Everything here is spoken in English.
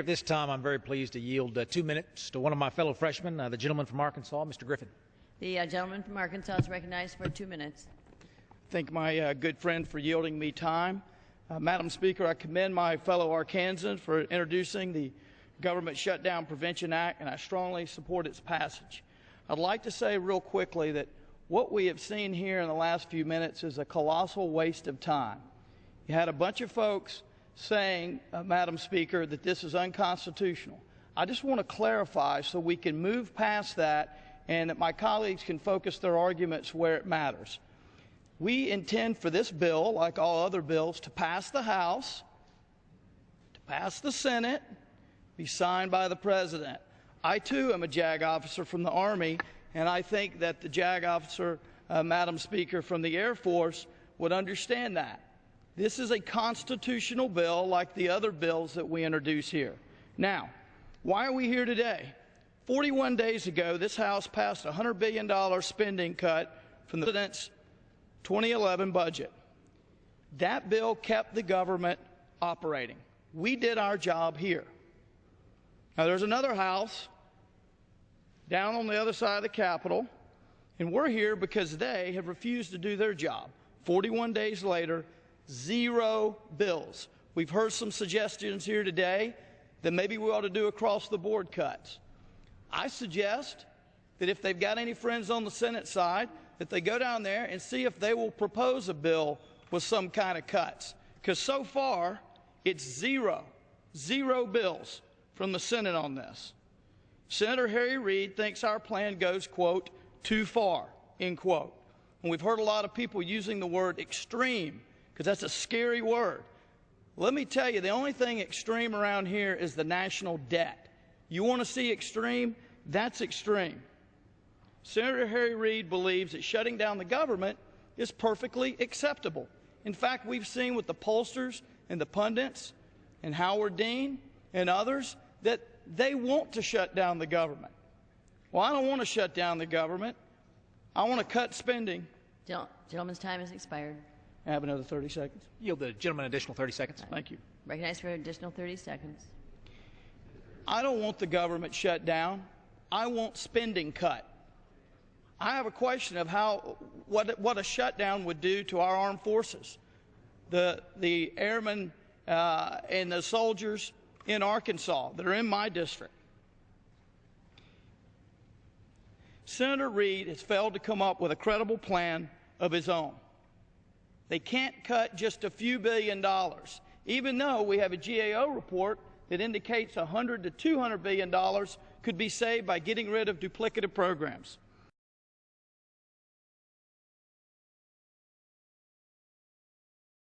At this time, I'm very pleased to yield 2 minutes to one of my fellow freshmen, the gentleman from Arkansas, Mr. Griffin. The gentleman from Arkansas is recognized for 2 minutes. Thank my good friend for yielding me time. Madam Speaker, I commend my fellow Arkansans for introducing the Government Shutdown Prevention Act, and I strongly support its passage. I'd like to say real quickly that what we have seen here in the last few minutes is a colossal waste of time. You had a bunch of folks saying, Madam Speaker, that this is unconstitutional. I just want to clarify so we can move past that and that my colleagues can focus their arguments where it matters. We intend for this bill, like all other bills, to pass the House, to pass the Senate, be signed by the President. I, too, am a JAG officer from the Army, and I think that the JAG officer, Madam Speaker, from the Air Force would understand that. This is a constitutional bill like the other bills that we introduce here. Now, why are we here today? 41 days ago, this House passed a $100 billion spending cut from the President's 2011 budget. That bill kept the government operating. We did our job here. Now, there's another House down on the other side of the Capitol, and we're here because they have refused to do their job. 41 days later, 0 bills. We've heard some suggestions here today that maybe we ought to do across-the-board cuts. I suggest that if they've got any friends on the Senate side, that they go down there and see if they will propose a bill with some kind of cuts. Because so far, it's zero bills from the Senate on this. Senator Harry Reid thinks our plan goes, quote, too far, end quote. And we've heard a lot of people using the word extreme, because that's a scary word. Let me tell you, the only thing extreme around here is the national debt. You want to see extreme? That's extreme. Senator Harry Reid believes that shutting down the government is perfectly acceptable. In fact, we've seen with the pollsters and the pundits and Howard Dean and others that they want to shut down the government. Well, I don't want to shut down the government. I want to cut spending. Gentleman's time has expired. I have another 30 seconds. Yield the gentleman an additional 30 seconds. Thank you. Recognized for an additional 30 seconds. I don't want the government shut down. I want spending cut. I have a question of what a shutdown would do to our armed forces, the airmen and the soldiers in Arkansas that are in my district. Senator Reid has failed to come up with a credible plan of his own. They can't cut just a few $1 billion, even though we have a GAO report that indicates $100 to $200 billion could be saved by getting rid of duplicative programs.